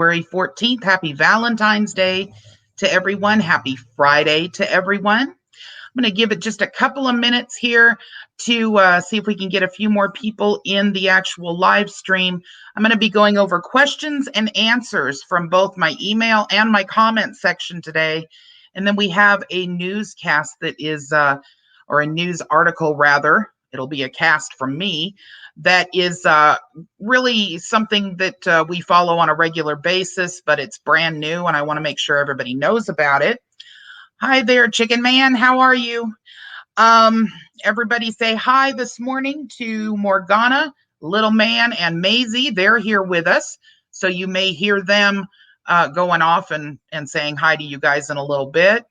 February 14th. Happy Valentine's Day to everyone. Happy Friday to everyone. I'm going to give it just a couple of minutes here to see if we can get a few more people in the actual live stream. I'm going to be going over questions and answers from both my email and my comment section today. And then we have a newscast that is, or a news article rather, it'll be a cast from me, that is really something that we follow on a regular basis, but it's brand new and I want to make sure everybody knows about it. Hi there, Chicken Man. How are you? Everybody say hi this morning to Morgana, Little Man, and Maisie. They're here with us, so you may hear them going off and saying hi to you guys in a little bit.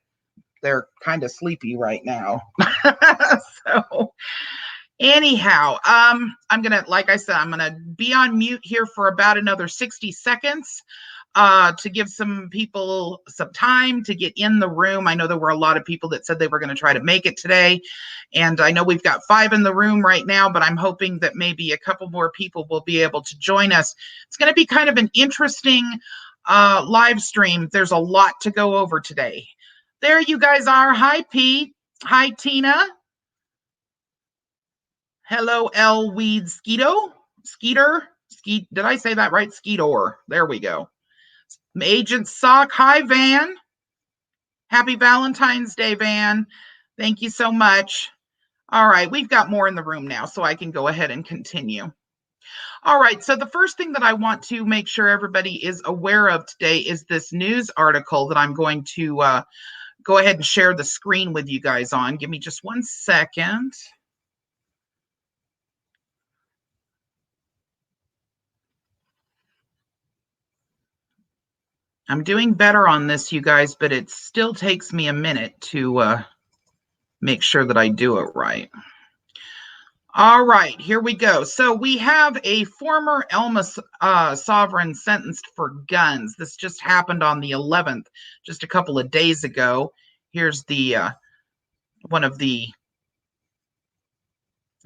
They're kind of sleepy right now. So anyhow, I'm gonna, like I said, I'm gonna be on mute here for about another 60 seconds to give some people some time to get in the room. I know there were a lot of people that said they were going to try to make it today, and I know we've got 5 in the room right now, but I'm hoping that maybe a couple more people will be able to join us. It's going to be kind of an interesting live stream. There's a lot to go over today. There you guys are. Hi, Pete. Hi, Tina. Hello, L. Weed Skeeto. Skeeter. Did I say that right? Skeetor. There we go. Agent Sock. Hi, Van. Happy Valentine's Day, Van. Thank you so much. All right, we've got more in the room now, so I can go ahead and continue. All right, so the first thing that I want to make sure everybody is aware of today is this news article that I'm going to go ahead and share the screen with you guys on. Give me just 1 second. I'm doing better on this, you guys, but it still takes me a minute to make sure that I do it right. All right, here we go. So we have a former Elma sovereign sentenced for guns. This just happened on the 11th, just a couple of days ago. Here's the one of the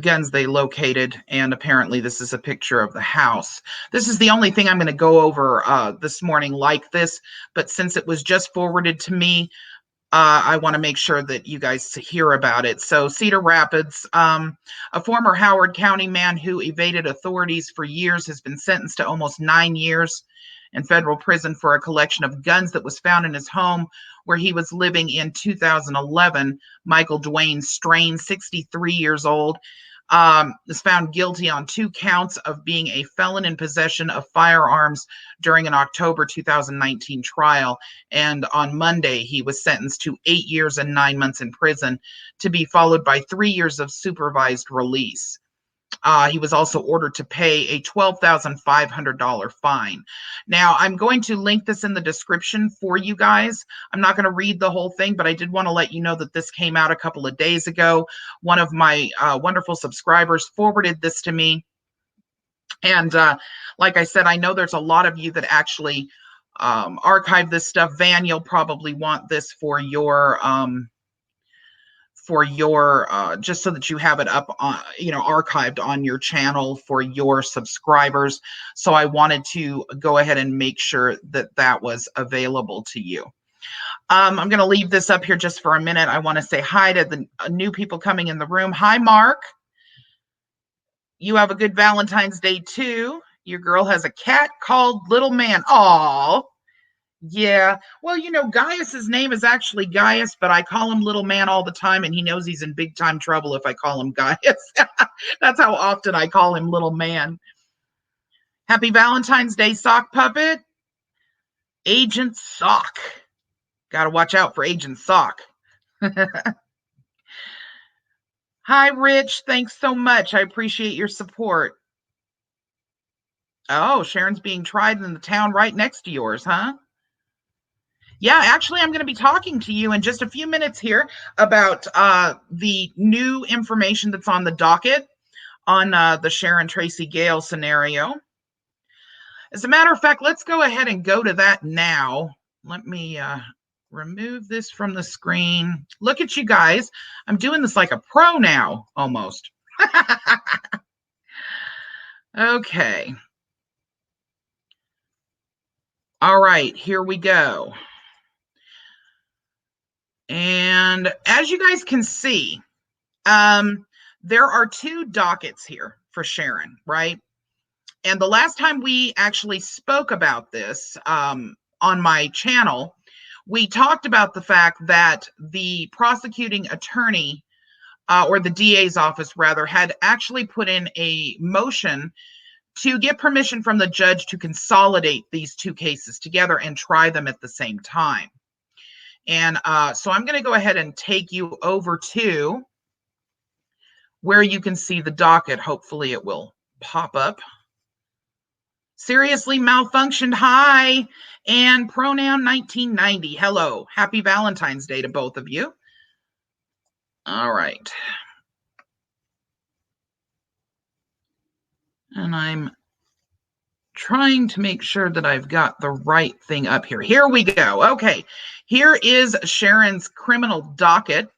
guns they located, and apparently this is a picture of the house. This is the only thing I'm going to go over this morning like this, but since it was just forwarded to me, I want to make sure that you guys hear about it. So Cedar Rapids, a former Howard County man who evaded authorities for years has been sentenced to almost 9 years in federal prison for a collection of guns that was found in his home where he was living in 2011. Michael Dwayne Strain, 63 years old, is found guilty on 2 counts of being a felon in possession of firearms during an October 2019 trial. And on Monday, he was sentenced to 8 years and 9 months in prison, to be followed by 3 years of supervised release. He was also ordered to pay a $12,500 fine. Now, I'm going to link this in the description for you guys. I'm not going to read the whole thing, but I did want to let you know that this came out a couple of days ago. One of my wonderful subscribers forwarded this to me. And like I said, I know there's a lot of you that actually archive this stuff. Van, you'll probably want this for your just so that you have it up on, archived on your channel for your subscribers. So I wanted to go ahead and make sure that that was available to you. I'm going to leave this up here just for a minute. I want to say hi to the new people coming in the room. Hi, Mark. You have a good Valentine's Day too. Your girl has a cat called Little Man. Aw. Yeah, well, Gaius's name is actually Gaius, but I call him Little Man all the time, and he knows he's in big time trouble if I call him Gaius. That's how often I call him Little Man. Happy Valentine's Day, Sock Puppet. Agent Sock. Got to watch out for Agent Sock. Hi, Rich. Thanks so much. I appreciate your support. Oh, Sharon's being tried in the town right next to yours, huh? Yeah, actually, I'm going to be talking to you in just a few minutes here about the new information that's on the docket on the Sharon Tracy Gale scenario. As a matter of fact, let's go ahead and go to that now. Let me remove this from the screen. Look at you guys. I'm doing this like a pro now, almost. Okay. All right, here we go. And as you guys can see, there are two dockets here for Sharon, right? And the last time we actually spoke about this on my channel, we talked about the fact that the prosecuting attorney, or the DA's office rather, had actually put in a motion to get permission from the judge to consolidate these two cases together and try them at the same time. And so I'm going to go ahead and take you over to where you can see the docket. Hopefully it will pop up. Seriously malfunctioned. Hi. And pronoun 1990. Hello. Happy Valentine's Day to both of you. All right. And I'm trying to make sure that I've got the right thing up here. Here we go. Okay. Here is Sharon's criminal docket.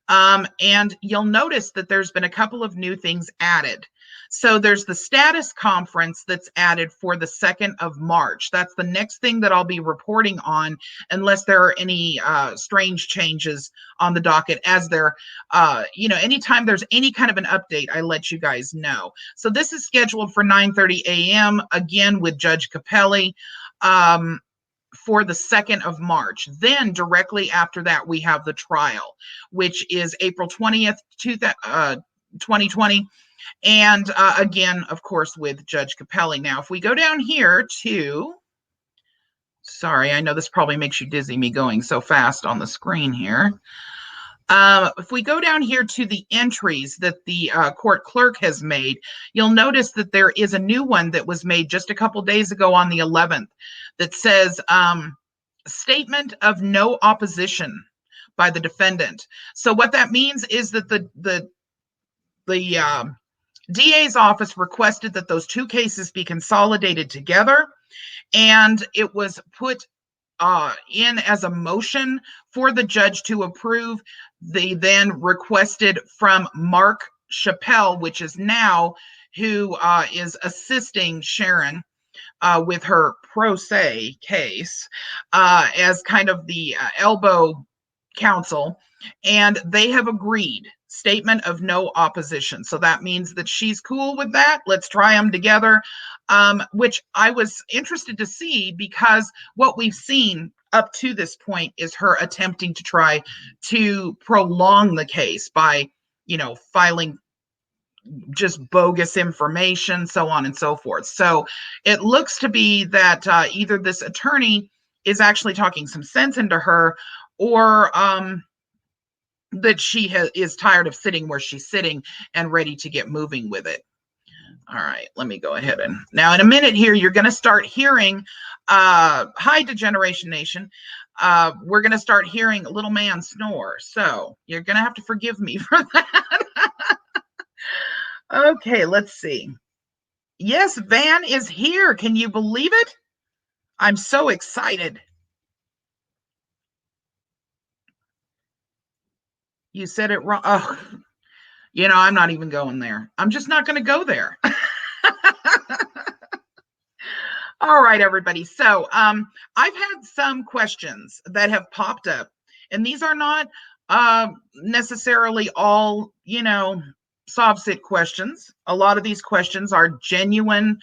And you'll notice that there's been a couple of new things added. So there's the status conference that's added for the 2nd of March. That's the next thing that I'll be reporting on, unless there are any strange changes on the docket. As there, anytime there's any kind of an update, I let you guys know. So this is scheduled for 9:30 a.m. again with Judge Capelli. For the 2nd of March. Then directly after that, we have the trial, which is April 20th, 2020. And again, of course, with Judge Capelli. Now, if we go down here to, sorry, I know this probably makes you dizzy, me going so fast on the screen here. If we go down here to the entries that the court clerk has made, you'll notice that there is a new one that was made just a couple days ago on the 11th that says statement of no opposition by the defendant. So what that means is that the DA's office requested that those two cases be consolidated together, and it was put in as a motion for the judge to approve. They then requested from Mark Chappelle, which is now who is assisting Sharon with her pro se case as kind of the elbow counsel, and they have agreed. Statement of no opposition. So that means that she's cool with that. Let's try them together, which I was interested to see, because what we've seen up to this point is her attempting to try to prolong the case by, filing just bogus information, so on and so forth. So it looks to be that either this attorney is actually talking some sense into her, or that she is tired of sitting where she's sitting and ready to get moving with it. All right, let me go ahead and now in a minute here, you're going to start hearing, hi Degeneration Nation, we're going to start hearing little man snore. So you're going to have to forgive me for that. Okay, let's see. Yes, Van is here. Can you believe it? I'm so excited. You said it wrong. Oh, I'm not even going there. I'm just not going to go there. All right, everybody. So I've had some questions that have popped up, and these are not necessarily all, SovSit questions. A lot of these questions are genuinely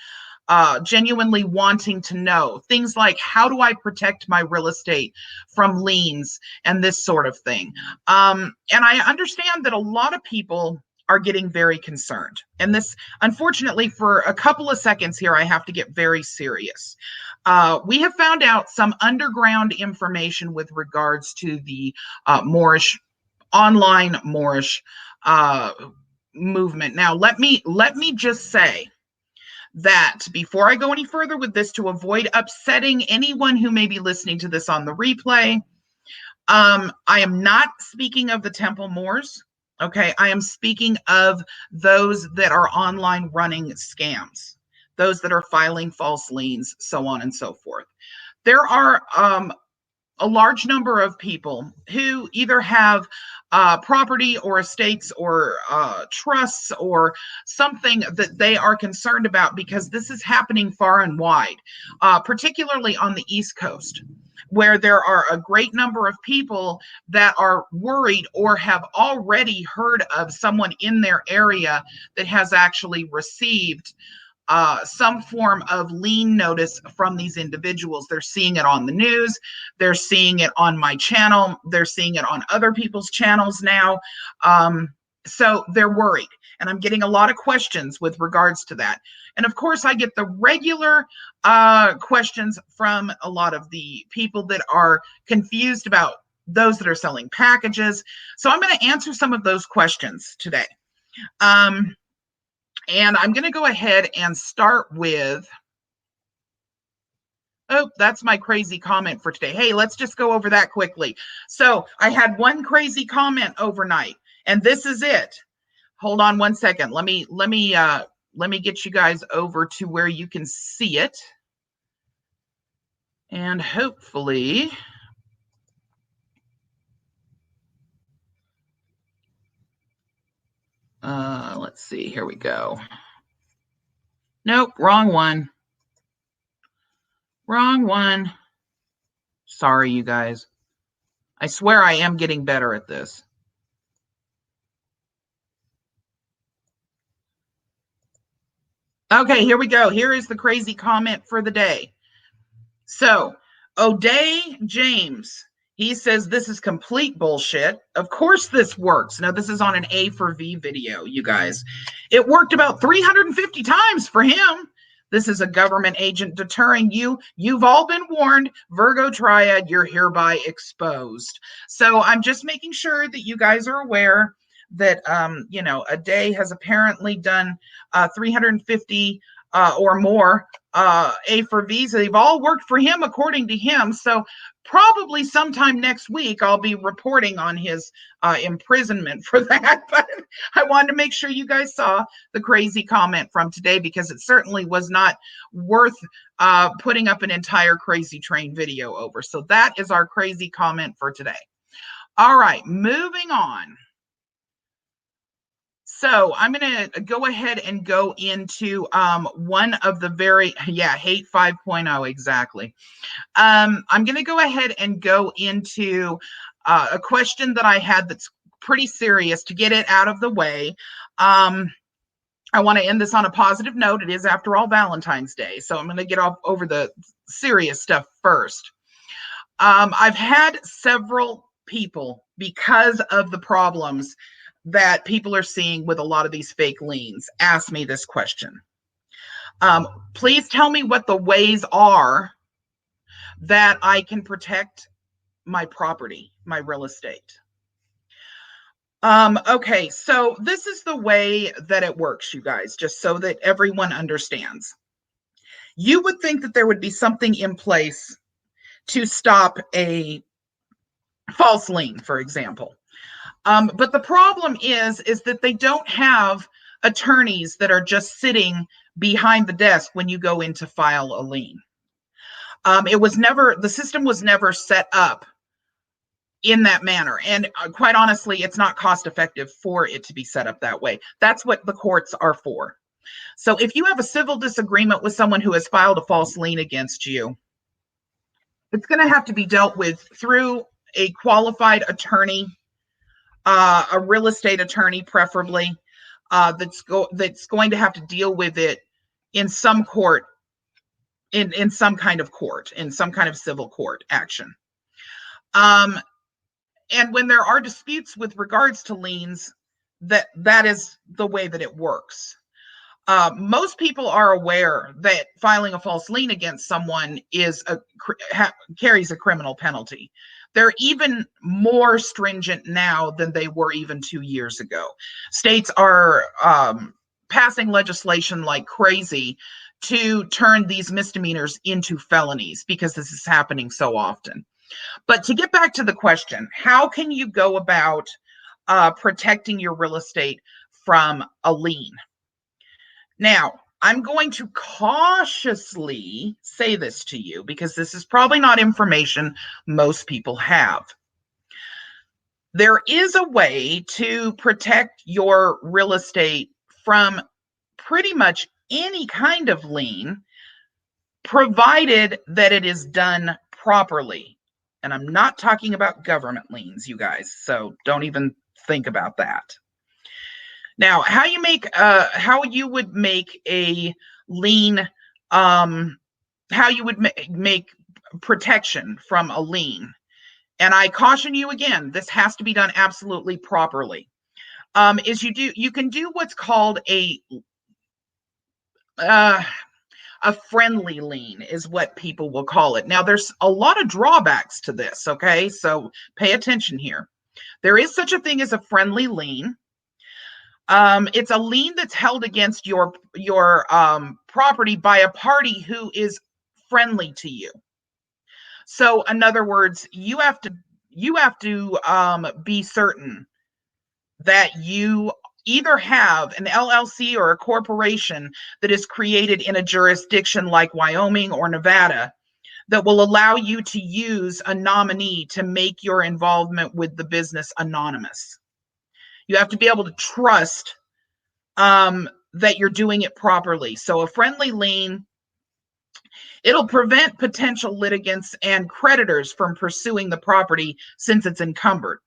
wanting to know things like, how do I protect my real estate from liens and this sort of thing. And I understand that a lot of people are getting very concerned. And this, unfortunately, for a couple of seconds here, I have to get very serious. We have found out some underground information with regards to the Moorish, online Moorish movement. Now, let me just say that before I go any further with this, to avoid upsetting anyone who may be listening to this on the replay, I am not speaking of the Temple Moors. Okay, I am speaking of those that are online running scams, those that are filing false liens, so on and so forth. There are a large number of people who either have property or estates or trusts or something that they are concerned about, because this is happening far and wide, particularly on the East Coast, where there are a great number of people that are worried or have already heard of someone in their area that has actually received some form of lien notice from these individuals. They're seeing it on the news. They're seeing it on my channel. They're seeing it on other people's channels now. So they're worried. And I'm getting a lot of questions with regards to that. And of course, I get the regular questions from a lot of the people that are confused about those that are selling packages. So I'm going to answer some of those questions today. And I'm going to go ahead and start with, oh, that's my crazy comment for today. Hey, let's just go over that quickly. So I had one crazy comment overnight, and this is it. Hold on one second. Let me get you guys over to where you can see it. And hopefully, let's see, here we go. Nope, wrong one. Wrong one. Sorry, you guys. I swear I am getting better at this. Okay, here we go. Here is the crazy comment for the day. So, O'Day James, he says this is complete bullshit. Of course this works. Now, this is on an A for V video, you guys. It worked about 350 times for him. This is a government agent deterring you. You've all been warned. Virgo Triad, you're hereby exposed. So I'm just making sure that you guys are aware that, O'Day has apparently done 350 or more A for V's. They've all worked for him, according to him. So probably sometime next week, I'll be reporting on his imprisonment for that. But I wanted to make sure you guys saw the crazy comment from today, because it certainly was not worth putting up an entire Crazy Train video over. So that is our crazy comment for today. All right, moving on. So I'm going to go ahead and go into one of the hate 5.0, exactly. I'm going to go ahead and go into a question that I had that's pretty serious to get it out of the way. I want to end this on a positive note. It is, after all, Valentine's Day. So I'm going to get over the serious stuff first. I've had several people, because of the problems that people are seeing with a lot of these fake liens, ask me this question. Please tell me what the ways are that I can protect my property, my real estate. Okay, so this is the way that it works, you guys, just so that everyone understands. You would think that there would be something in place to stop a false lien, for example. But the problem is that they don't have attorneys that are just sitting behind the desk when you go in to file a lien. The system was never set up in that manner. And quite honestly, it's not cost effective for it to be set up that way. That's what the courts are for. So if you have a civil disagreement with someone who has filed a false lien against you, it's going to have to be dealt with through a qualified attorney, a real estate attorney, preferably, that's going to have to deal with it in some court, in some kind of court, in some kind of civil court action. And when there are disputes with regards to liens, that is the way that it works. Most people are aware that filing a false lien against someone carries a criminal penalty. They're even more stringent now than they were even 2 years ago. States are passing legislation like crazy to turn these misdemeanors into felonies, because this is happening so often. But to get back to the question, how can you go about protecting your real estate from a lien? Now, I'm going to cautiously say this to you, because this is probably not information most people have. There is a way to protect your real estate from pretty much any kind of lien, provided that it is done properly. And I'm not talking about government liens, you guys, so don't even think about that. Now, how you would make a lien, how you would make protection from a lien. And I caution you again, this has to be done absolutely properly. You can do what's called a friendly lien is what people will call it. Now, there's a lot of drawbacks to this, okay? So pay attention here. There is such a thing as a friendly lien. It's a lien that's held against your property by a party who is friendly to you. So, in other words, you have to be certain that you either have an LLC or a corporation that is created in a jurisdiction like Wyoming or Nevada that will allow you to use a nominee to make your involvement with the business anonymous. You have to be able to trust that you're doing it properly. So a friendly lien, it'll prevent potential litigants and creditors from pursuing the property since it's encumbered.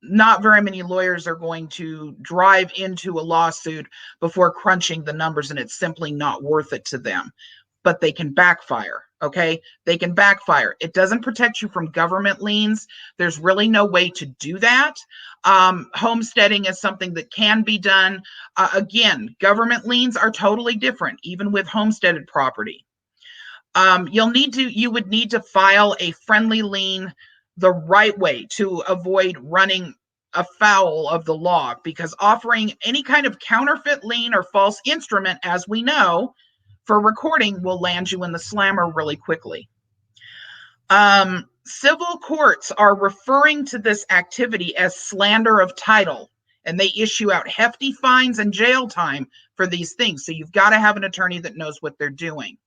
Not very many lawyers are going to drive into a lawsuit before crunching the numbers, and it's simply not worth it to them. But they can backfire, okay? They can backfire. It doesn't protect you from government liens. There's really no way to do that. Homesteading is something that can be done. Again, government liens are totally different, even with homesteaded property. You would need to file a friendly lien the right way to avoid running afoul of the law, because offering any kind of counterfeit lien or false instrument, as we know, for recording will land you in the slammer really quickly. Civil courts are referring to this activity as slander of title, and they issue out hefty fines and jail time for these things. So you've got to have an attorney that knows what they're doing.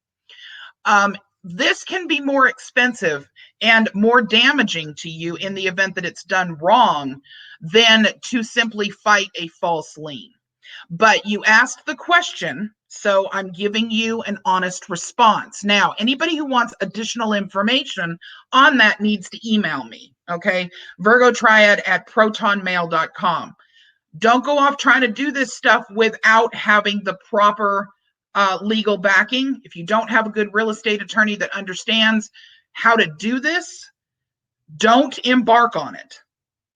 This can be more expensive and more damaging to you in the event that it's done wrong than to simply fight a false lien. But you asked the question, so I'm giving you an honest response. Now, anybody who wants additional information on that needs to email me, okay? virgotriad@protonmail.com. Don't go off trying to do this stuff without having the proper legal backing. If you don't have a good real estate attorney that understands how to do this, don't embark on it.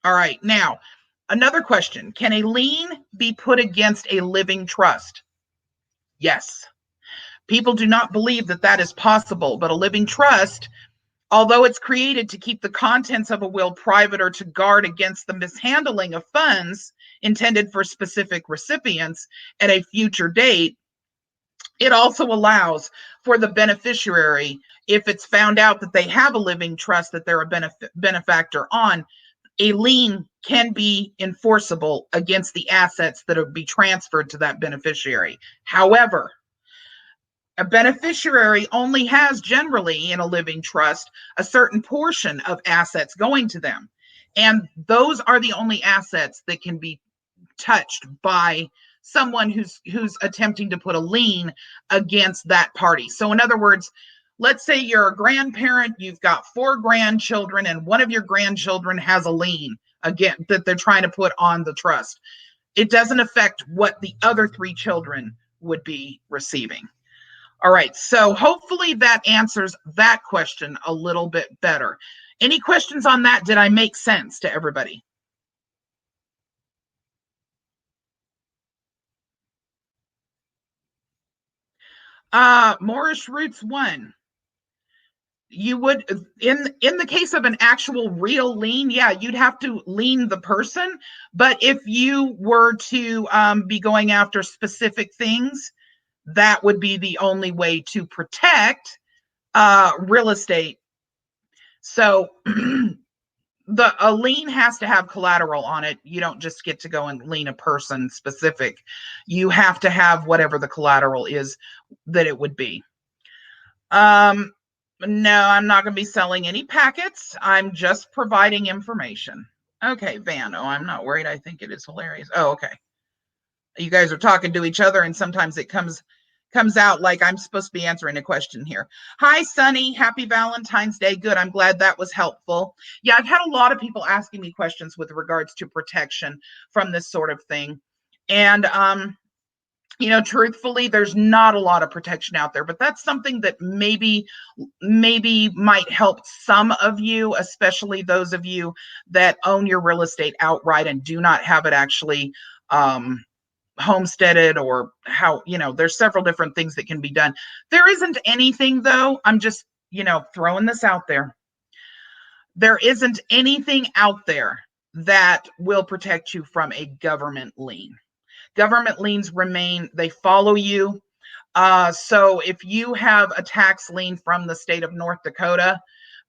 All right. Now, another question. Can a lien be put against a living trust? Yes. People do not believe that that is possible, but a living trust, although it's created to keep the contents of a will private or to guard against the mishandling of funds intended for specific recipients at a future date, it also allows for the beneficiary, if it's found out that they have a living trust that they're a benefactor on, a lien can be enforceable against the assets that would be transferred to that beneficiary. However, a beneficiary only has generally in a living trust a certain portion of assets going to them. And those are the only assets that can be touched by someone who's attempting to put a lien against that party. So in other words, let's say you're a grandparent, you've got 4 grandchildren, and one of your grandchildren has a lien again that they're trying to put on the trust. It doesn't affect what the other 3 children would be receiving. All right, so hopefully that answers that question a little bit better. Any questions on that? Did I make sense to everybody? Moorish Roots 1. You would, in the case of an actual real lien, yeah, you'd have to lien the person. But if you were to be going after specific things, that would be the only way to protect real estate. So a lien has to have collateral on it. You don't just get to go and lien a person specific. You have to have whatever the collateral is that it would be. No, I'm not going to be selling any packets. I'm just providing information. Okay, Van. Oh, I'm not worried. I think it is hilarious. Oh, okay. You guys are talking to each other, and sometimes it comes out like I'm supposed to be answering a question here. Hi, Sunny. Happy Valentine's Day. Good. I'm glad that was helpful. Yeah, I've had a lot of people asking me questions with regards to protection from this sort of thing. And truthfully, there's not a lot of protection out there, but that's something that maybe might help some of you, especially those of you that own your real estate outright and do not have it actually homesteaded, or how, there's several different things that can be done. There isn't anything, though. I'm just, throwing this out there. There isn't anything out there that will protect you from a government lien. Government liens remain, they follow you. So if you have a tax lien from the state of North Dakota,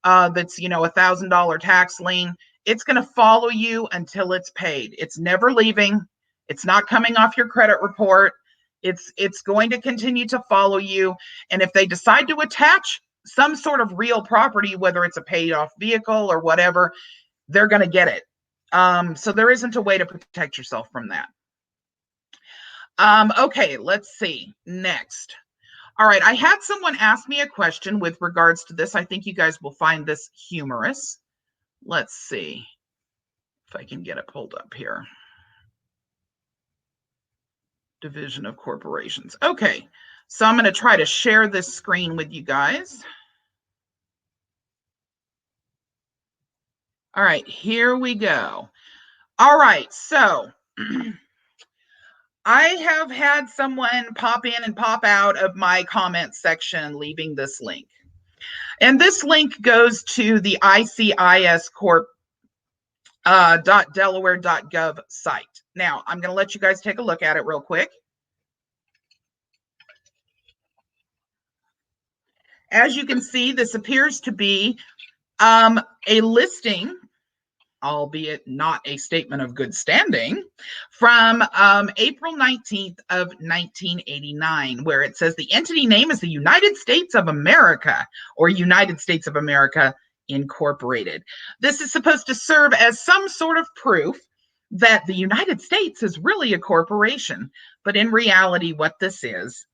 that's, $1,000 tax lien, it's going to follow you until it's paid. It's never leaving. It's not coming off your credit report. It's going to continue to follow you. And if they decide to attach some sort of real property, whether it's a paid off vehicle or whatever, they're going to get it. So there isn't a way to protect yourself from that. Okay, let's see. Next. All right, I had someone ask me a question with regards to this. I think you guys will find this humorous. Let's see if I can get it pulled up here. Division of corporations. Okay, so I'm going to try to share this screen with you guys. All right, here we go. All right, so I have had someone pop in and pop out of my comment section leaving this link. And this link goes to the ICIS Corp .delaware.gov site. Now, I'm going to let you guys take a look at it real quick. As you can see, this appears to be a listing, albeit not a statement of good standing, from April 19th of 1989, where it says the entity name is the United States of America, or United States of America Incorporated. This is supposed to serve as some sort of proof that the United States is really a corporation. But in reality, what this is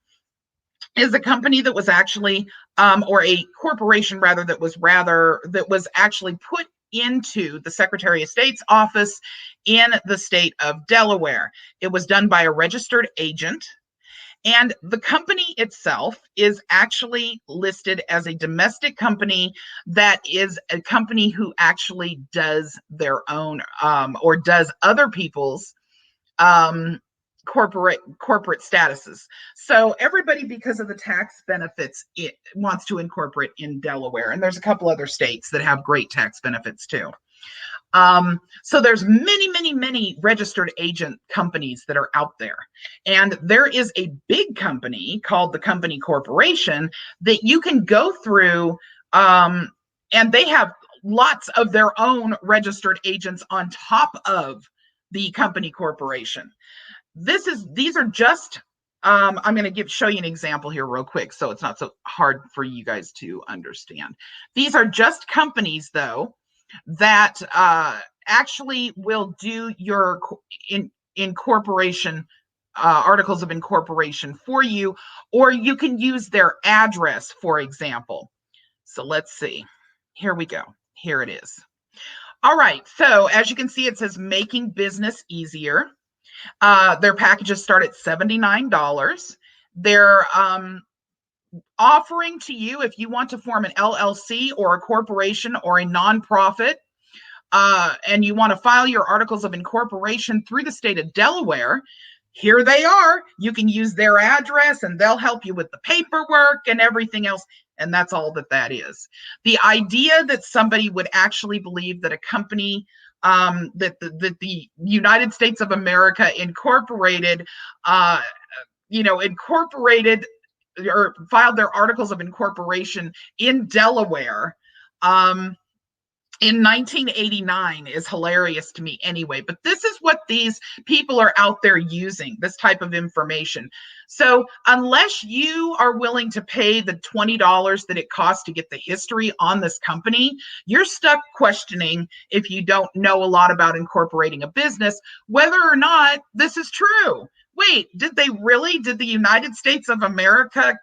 a company that was actually, or a corporation rather, that was actually put into the Secretary of State's office in the state of Delaware. It was done by a registered agent. And the company itself is actually listed as a domestic company that is a company who actually does their own or does other people's corporate statuses. So everybody, because of the tax benefits, it wants to incorporate in Delaware. And there's a couple other states that have great tax benefits too. So there's many registered agent companies that are out there. And there is a big company called the Company Corporation that you can go through, and they have lots of their own registered agents on top of the Company Corporation. These are just, I'm going to show you an example here real quick, so it's not so hard for you guys to understand. These are just companies, though, that actually will do your incorporation articles of incorporation for you, or you can use their address, for example. So let's see. Here we go. Here it is. All right. So as you can see, it says making business easier. Their packages start at $79. They're offering to you, if you want to form an LLC or a corporation or a nonprofit, and you want to file your articles of incorporation through the state of Delaware, here they are. You can use their address and they'll help you with the paperwork and everything else. And that's all that is. The idea that somebody would actually believe that a company, that the United States of America Incorporated, incorporated or filed their articles of incorporation in Delaware, in 1989 is hilarious to me anyway, but this is what these people are out there using, this type of information. So unless you are willing to pay the $20 that it costs to get the history on this company, you're stuck questioning, if you don't know a lot about incorporating a business, whether or not this is true. Wait, did the United States of America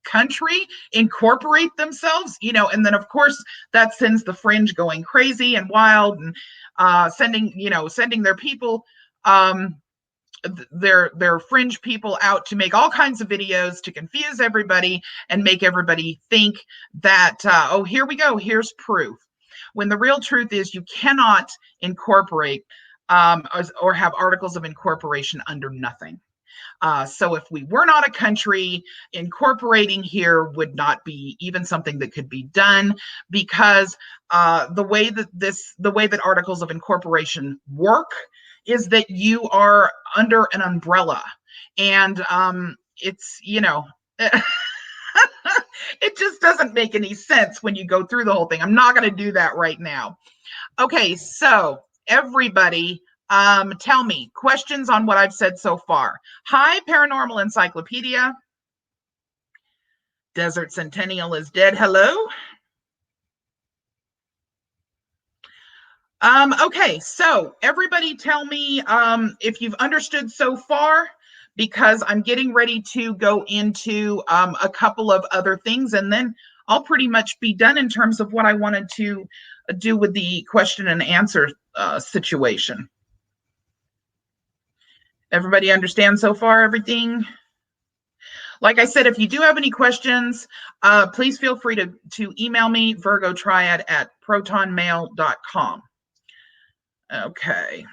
country incorporate themselves, and then of course that sends the fringe going crazy and wild, and sending their people, their fringe people out to make all kinds of videos to confuse everybody and make everybody think that, oh, here we go, here's proof, when the real truth is you cannot incorporate, or have articles of incorporation under nothing. So if we were not a country, incorporating here would not be even something that could be done, because the way that articles of incorporation work is that you are under an umbrella, and it's it just doesn't make any sense when you go through the whole thing. I'm not going to do that right now. Okay, so everybody, tell me questions on what I've said so far. Hi, Paranormal Encyclopedia. Desert Centennial is dead. Hello. Okay, so everybody tell me if you've understood so far, because I'm getting ready to go into a couple of other things, and then I'll pretty much be done in terms of what I wanted to do with the question and answer situation. Everybody understand so far everything? Like I said, if you do have any questions, please feel free to email me, virgotriad@protonmail.com. Okay.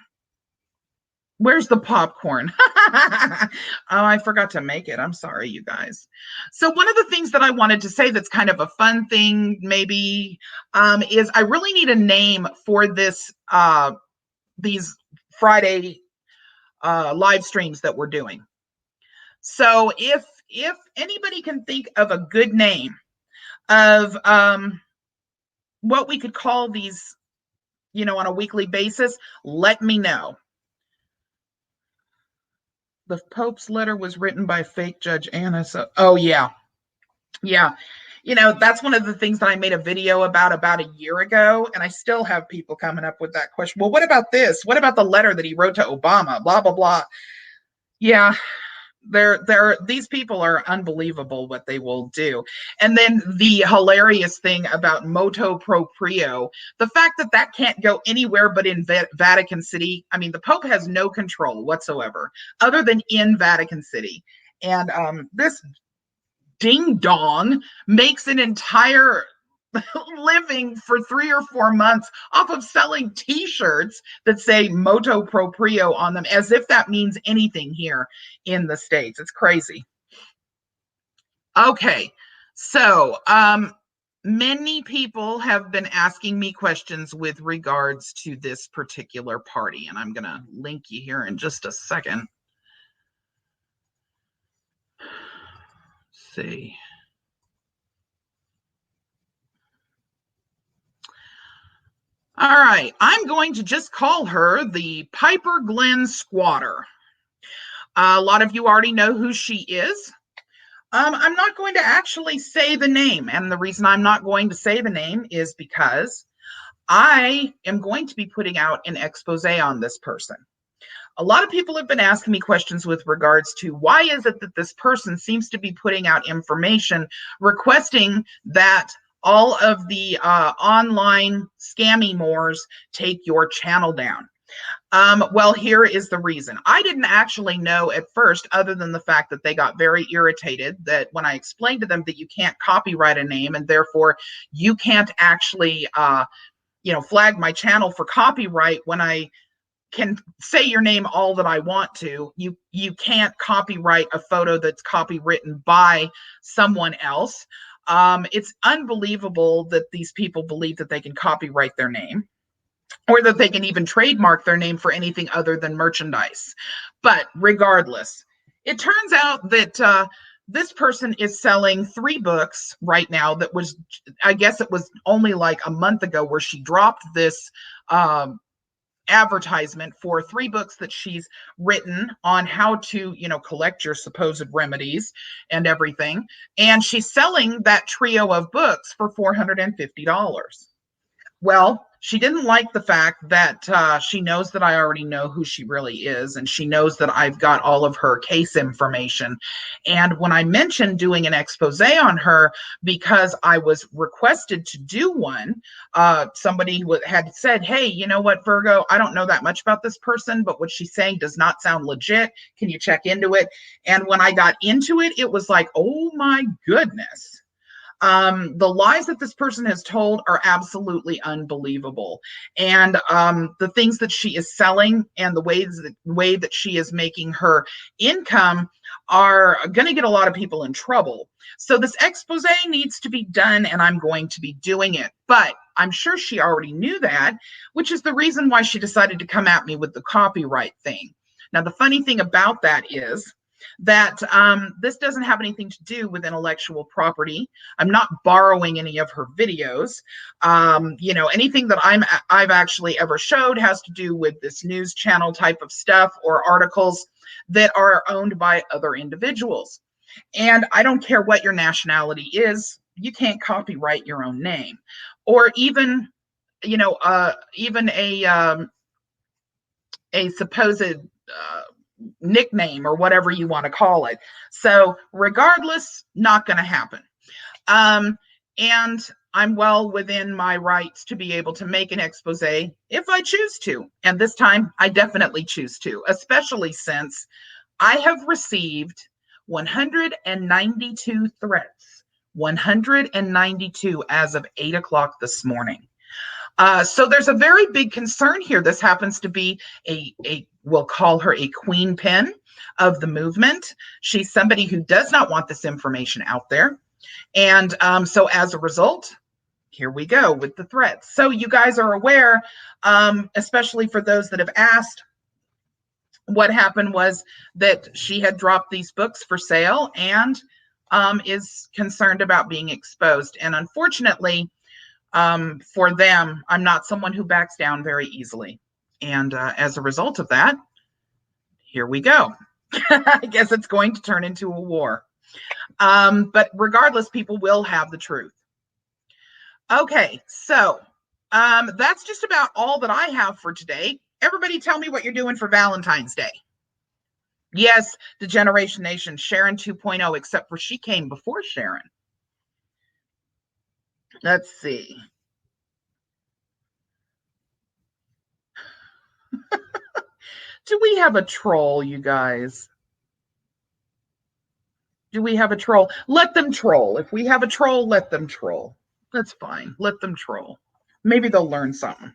Where's the popcorn? Oh, I forgot to make it. I'm sorry, you guys. So one of the things that I wanted to say that's kind of a fun thing, maybe, is I really need a name for this, these Friday live streams that we're doing. So if anybody can think of a good name of what we could call these, on a weekly basis, let me know. The Pope's letter was written by fake Judge Anna. So, oh yeah. That's one of the things that I made a video about a year ago, and I still have people coming up with that question. Well, what about this? What about the letter that he wrote to Obama? Blah blah blah. Yeah, these people are unbelievable what they will do. And then the hilarious thing about motu proprio, the fact that can't go anywhere but in Vatican City. I mean, the Pope has no control whatsoever other than in Vatican City. And this ding dong makes an entire living for 3 or 4 months off of selling t-shirts that say motu proprio on them, as if that means anything here in the States. It's crazy. Okay, so many people have been asking me questions with regards to this particular party, and I'm going to link you here in just a second. Let's see. All right, I'm going to just call her the Piper Glen Squatter. A lot of you already know who she is. I'm not going to actually say the name, and the reason I'm not going to say the name is because I am going to be putting out an expose on this person. A lot of people have been asking me questions with regards to why is it that this person seems to be putting out information requesting that all of the online scammy mores take your channel down. Well, here is the reason. I didn't actually know at first, other than the fact that they got very irritated that when I explained to them that you can't copyright a name and therefore you can't actually, flag my channel for copyright when I can say your name all that I want to. You can't copyright a photo that's copywritten by someone else. It's unbelievable that these people believe that they can copyright their name, or that they can even trademark their name for anything other than merchandise. But regardless, it turns out that this person is selling 3 books right now that was, I guess it was only like a month ago where she dropped this advertisement for 3 books that she's written on how to, collect your supposed remedies and everything. And she's selling that trio of books for $450. Well, she didn't like the fact that she knows that I already know who she really is, and she knows that I've got all of her case information. And when I mentioned doing an expose on her, because I was requested to do one, somebody had said, "Hey, you know what, Virgo? I don't know that much about this person, but what she's saying does not sound legit. Can you check into it?" And when I got into it, it was like, oh my goodness. The lies that this person has told are absolutely unbelievable. And the things that she is selling and the way that she is making her income are going to get a lot of people in trouble. So this expose needs to be done, and I'm going to be doing it. But I'm sure she already knew that, which is the reason why she decided to come at me with the copyright thing. Now, the funny thing about that is that this doesn't have anything to do with intellectual property. I'm not borrowing any of her videos. Anything that I've actually ever showed has to do with this news channel type of stuff or articles that are owned by other individuals. And I don't care what your nationality is, you can't copyright your own name, or even even a supposed nickname or whatever you want to call it. So regardless, not going to happen. And I'm well within my rights to be able to make an expose if I choose to. And this time I definitely choose to, especially since I have received 192 threats, 192 as of 8 o'clock this morning. So there's a very big concern here. This happens to be we'll call her a queen pin of the movement. She's somebody who does not want this information out there. And so as a result, here we go with the threats. So you guys are aware, especially for those that have asked, what happened was that she had dropped these books for sale and is concerned about being exposed. And unfortunately, for them, I'm not someone who backs down very easily. And as a result of that, here we go. I guess it's going to turn into a war. But regardless, people will have the truth. Okay, so that's just about all that I have for today. Everybody tell me what you're doing for Valentine's Day. Yes, Degeneration Nation, Sharon 2.0, except for she came before Sharon. Let's see. Do we have a troll, you guys? Do we have a troll? Let them troll. If we have a troll, let them troll. That's fine. Let them troll. Maybe they'll learn something.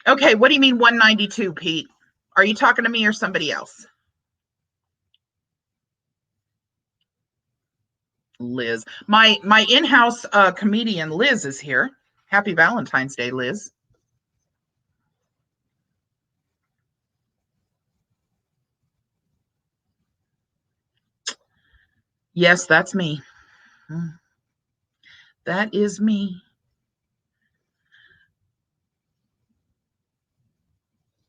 Okay, what do you mean 192, Pete? Are you talking to me or somebody else? Liz. My in-house comedian, Liz, is here. Happy Valentine's Day, Liz. Yes, that's me. That is me.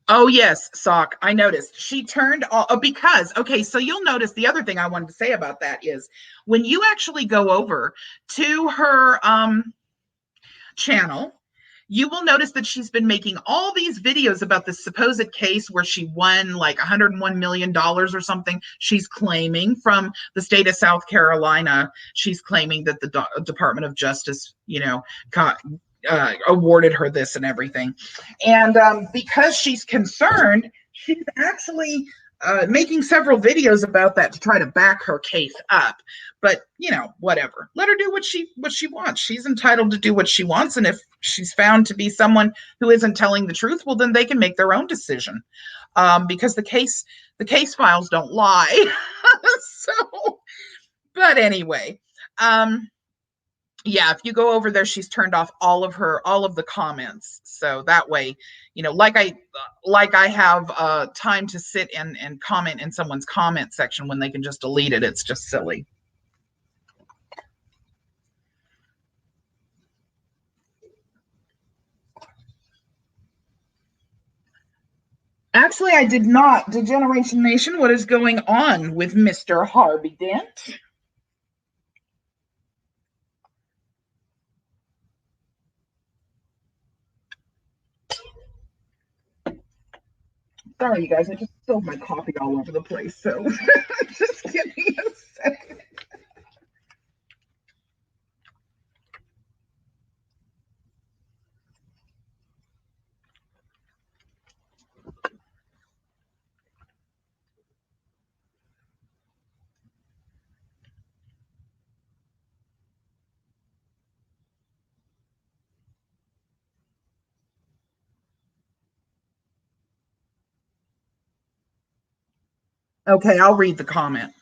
Oh, yes, Sock. I noticed. She turned because, okay, so you'll notice the other thing I wanted to say about that is when you actually go over to her channel, you will notice that she's been making all these videos about this supposed case where she won like $101 million or something. She's claiming from the state of South Carolina, she's claiming that the Department of Justice, awarded her this and everything. And because she's concerned, she's actually making several videos about that to try to back her case up. But whatever. Let her do what she wants. She's entitled to do what she wants. And if she's found to be someone who isn't telling the truth, well, then they can make their own decision. Because the case files don't lie. So, but anyway. Yeah, if you go over there, she's turned off all of the comments. So that way, like I have time to sit and comment in someone's comment section when they can just delete it. It's just silly. Actually, I did not. Degeneration Nation, what is going on with Mr. Harvey Dent? Sorry, you guys, I just spilled my coffee all over the place. So just give me a second. Okay, I'll read the comment.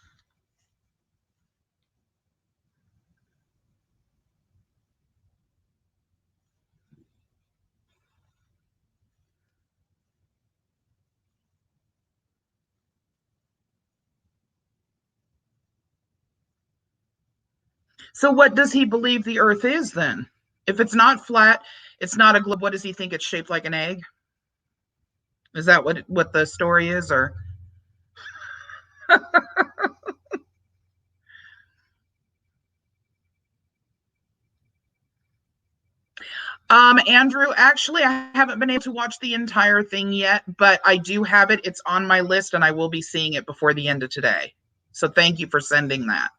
So, what does he believe the Earth is then? If it's not flat, it's not a globe. What does he think it's shaped like an egg? Is that what the story is, or? Andrew, actually, I haven't been able to watch the entire thing yet, but I do have it. It's on my list, and I will be seeing it before the end of today. So, thank you for sending that.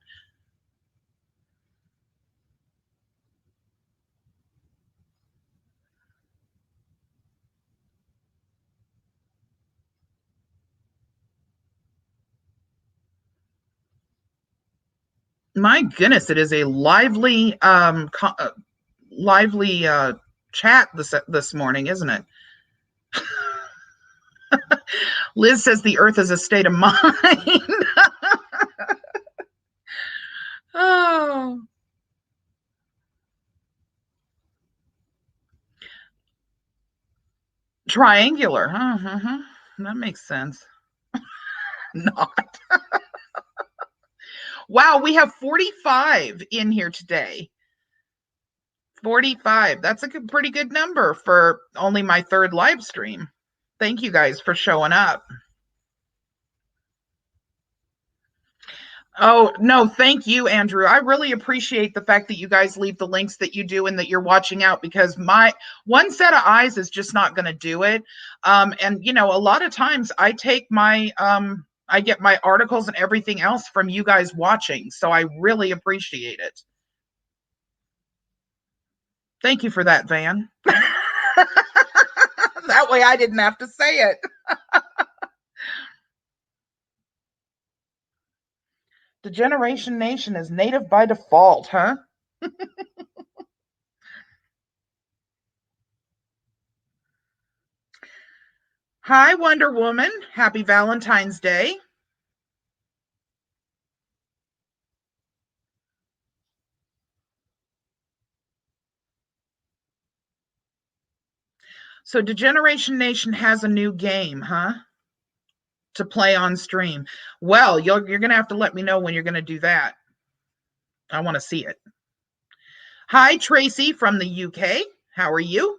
My goodness, it is a lively chat this morning, isn't it? Liz says the Earth is a state of mind. Oh, triangular. Uh-huh. That makes sense. Not. Wow, we have 45 in here today. 45. That's a pretty good number for only my third live stream. Thank you guys for showing up. Oh, no, thank you, Andrew. I really appreciate the fact that you guys leave the links that you do and that you're watching out, because my one set of eyes is just not going to do it. And a lot of times I take I get my articles and everything else from you guys watching. So I really appreciate it. Thank you for that, Van. That way I didn't have to say it. Degeneration Nation is native by default, huh? Hi, Wonder Woman. Happy Valentine's Day. So Degeneration Nation has a new game, huh? To play on stream. Well, you're going to have to let me know when you're going to do that. I want to see it. Hi, Tracy from the UK. How are you?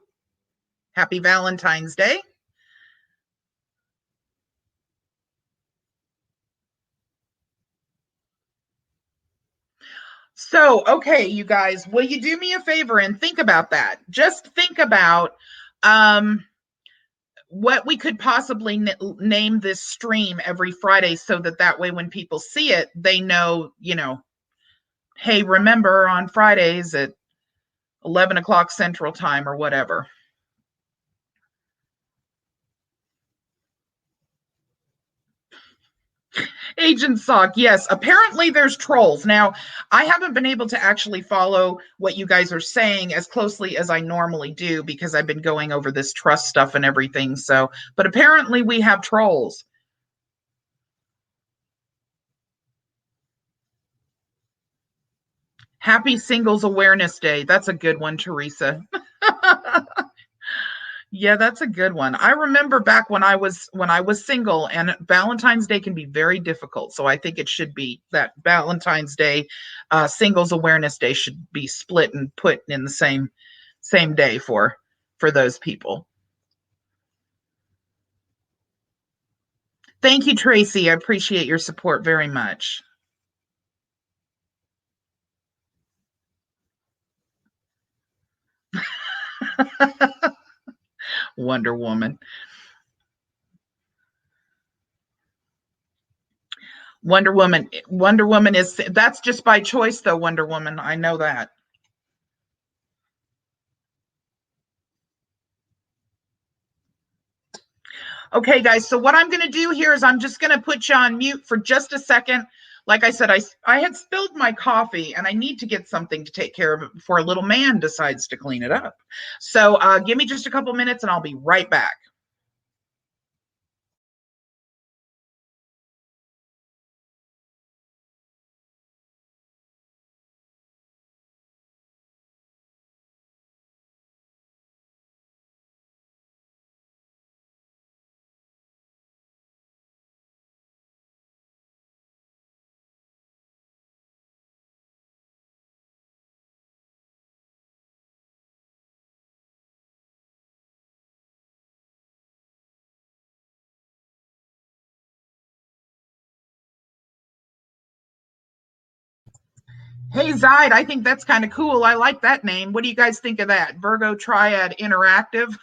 Happy Valentine's Day. So, okay, you guys, will you do me a favor and think about that? Just think about what we could possibly name this stream every Friday, so that way when people see it, they know, hey, remember on Fridays at 11 o'clock Central Time or whatever. Agent Sock, yes. Apparently there's trolls. Now, I haven't been able to actually follow what you guys are saying as closely as I normally do, because I've been going over this trust stuff and everything. So, but apparently we have trolls. Happy Singles Awareness Day. That's a good one, Teresa. Yeah, that's a good one. I remember back when I was single, and Valentine's Day can be very difficult. So I think it should be that Valentine's Day, Singles Awareness Day should be split and put in the same day for those people. Thank you, Tracy. I appreciate your support very much. Wonder Woman. Wonder Woman is that's just by choice though, Wonder Woman. I know that. Okay, guys, so what I'm going to do here is I'm just going to put you on mute for just a second. Like I said, I had spilled my coffee and I need to get something to take care of it before a little man decides to clean it up. So give me just a couple minutes and I'll be right back. Hey, Zide, I think that's kind of cool. I like that name. What do you guys think of that? Virgo Triad Interactive.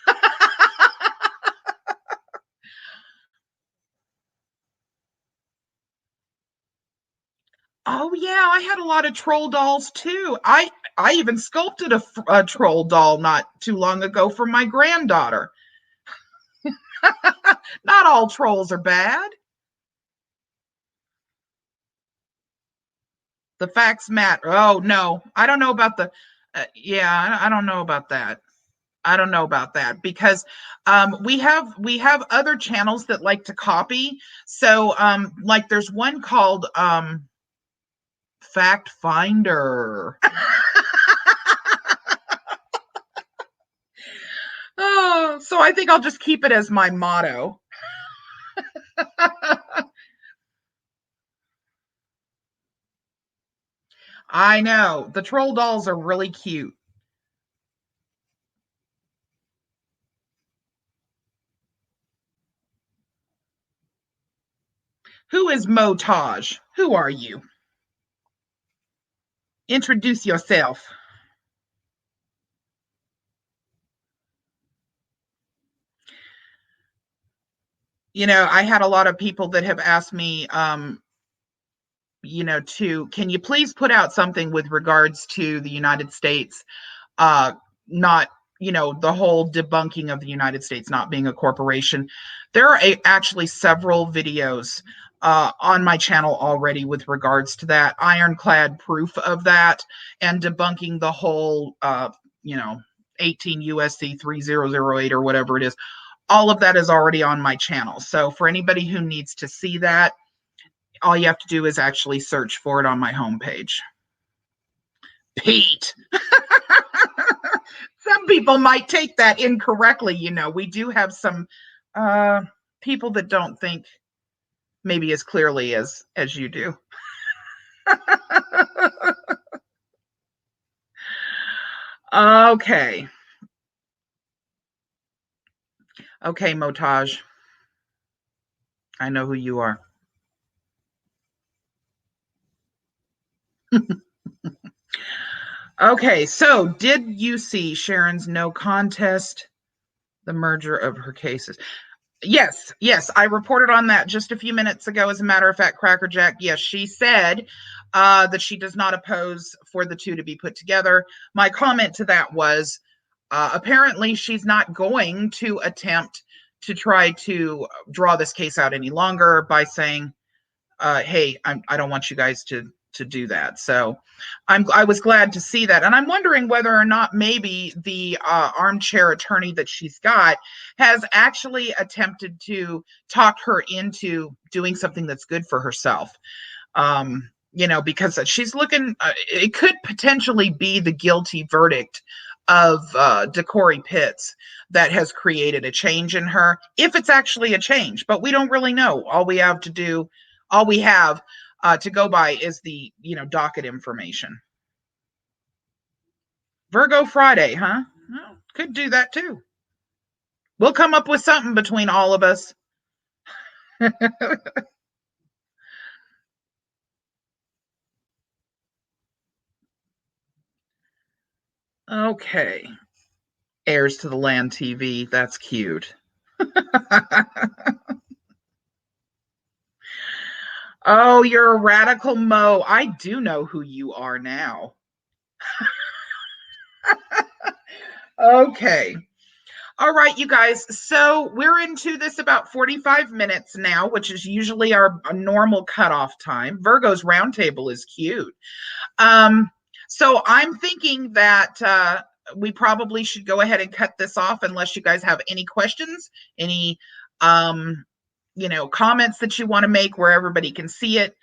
Oh yeah, I had a lot of troll dolls too. I even sculpted a troll doll not too long ago for my granddaughter. Not all trolls are bad. The facts matter. Oh no, I don't know about the. Yeah, I don't know about that. I don't know about that because we have other channels that like to copy. So like there's one called Fact Finder. Oh, so I think I'll just keep it as my motto. I know the troll dolls are really cute. Who is Motage? Who are you? Introduce yourself. You know, I had a lot of people that have asked me, can you please put out something with regards to the United States, not, the whole debunking of the United States not being a corporation. There are actually several videos on my channel already with regards to that, ironclad proof of that, and debunking the whole, 18 USC 3008 or whatever it is. All of that is already on my channel. So for anybody who needs to see that, all you have to do is actually search for it on my homepage. Pete. Some people might take that incorrectly. We do have some people that don't think maybe as clearly as you do. Okay. Okay, Motage. I know who you are. Okay, so did you see Sharon's no contest, the merger of her cases? Yes, I reported on that just a few minutes ago. As a matter of fact, Crackerjack, yes, she said that she does not oppose for the two to be put together. My comment to that was apparently she's not going to attempt to try to draw this case out any longer by saying, hey, I don't want you guys to do that. So I was glad to see that. And I'm wondering whether or not maybe the armchair attorney that she's got has actually attempted to talk her into doing something that's good for herself. because she's looking, it could potentially be the guilty verdict of Decory Pitts that has created a change in her, if it's actually a change, but we don't really know. All we have to go by is the, docket information. Virgo Friday, huh? Well, could do that too. We'll come up with something between all of us. Okay. Heirs to the Land TV. That's cute. Oh, you're a radical Mo. I do know who you are now. Okay. All right, you guys. So we're into this about 45 minutes now, which is usually our normal cutoff time. Virgo's roundtable is cute. So I'm thinking that we probably should go ahead and cut this off unless you guys have any questions, any comments that you want to make where everybody can see it,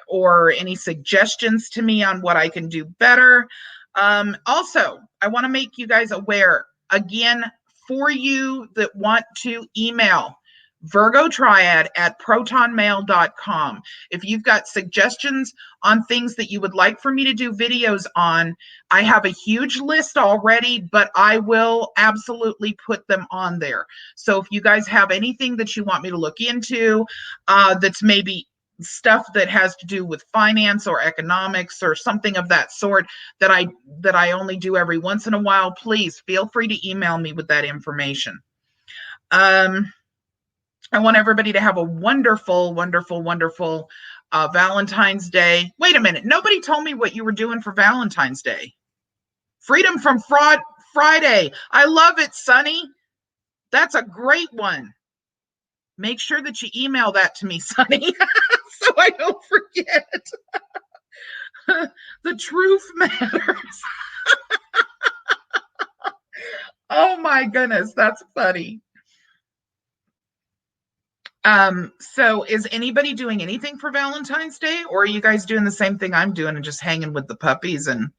or any suggestions to me on what I can do better. Also, I want to make you guys aware, again, for you that want to email virgotriad@protonmail.com. If you've got suggestions on things that you would like for me to do videos on, I have a huge list already, but I will absolutely put them on there. So if you guys have anything that you want me to look into, that's maybe stuff that has to do with finance or economics or something of that sort that I only do every once in a while, please feel free to email me with that information. I want everybody to have a wonderful, wonderful, wonderful Valentine's Day. Wait a minute. Nobody told me what you were doing for Valentine's Day. Freedom from Fraud Friday. I love it, Sunny. That's a great one. Make sure that you email that to me, Sunny, so I don't forget. The truth matters. Oh my goodness, that's funny. So is anybody doing anything for Valentine's Day, or are you guys doing the same thing I'm doing and just hanging with the puppies and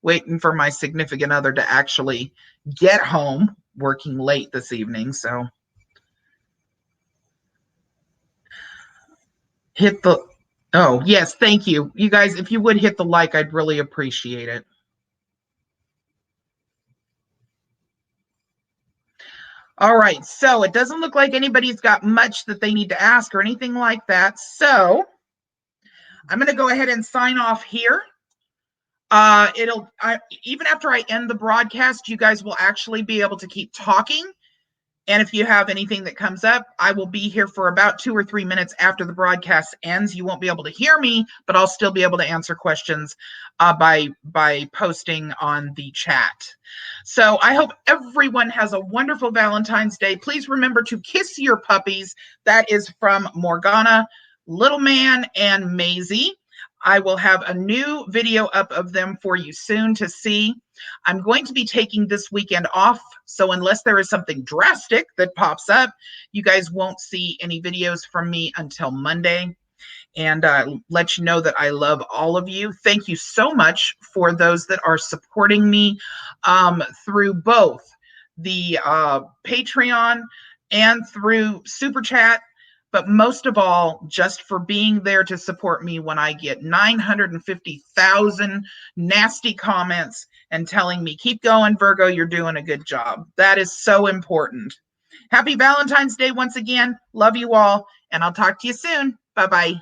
waiting for my significant other to actually get home, working late this evening? So oh, yes, thank you. You guys, if you would hit the like, I'd really appreciate it. All right, so it doesn't look like anybody's got much that they need to ask or anything like that. So I'm going to go ahead and sign off here. Even after I end the broadcast, you guys will actually be able to keep talking. And if you have anything that comes up, I will be here for about 2 or 3 minutes after the broadcast ends. You won't be able to hear me, but I'll still be able to answer questions by posting on the chat. So I hope everyone has a wonderful Valentine's Day. Please remember to kiss your puppies. That is from Morgana, Little Man, and Maisie. I will have a new video up of them for you soon to see. I'm going to be taking this weekend off, so unless there is something drastic that pops up, you guys won't see any videos from me until Monday. And let you know that I love all of you. Thank you so much for those that are supporting me through both the Patreon and through Super Chat. But most of all, just for being there to support me when I get 950,000 nasty comments and telling me, keep going, Virgo, you're doing a good job. That is so important. Happy Valentine's Day once again. Love you all, and I'll talk to you soon. Bye-bye.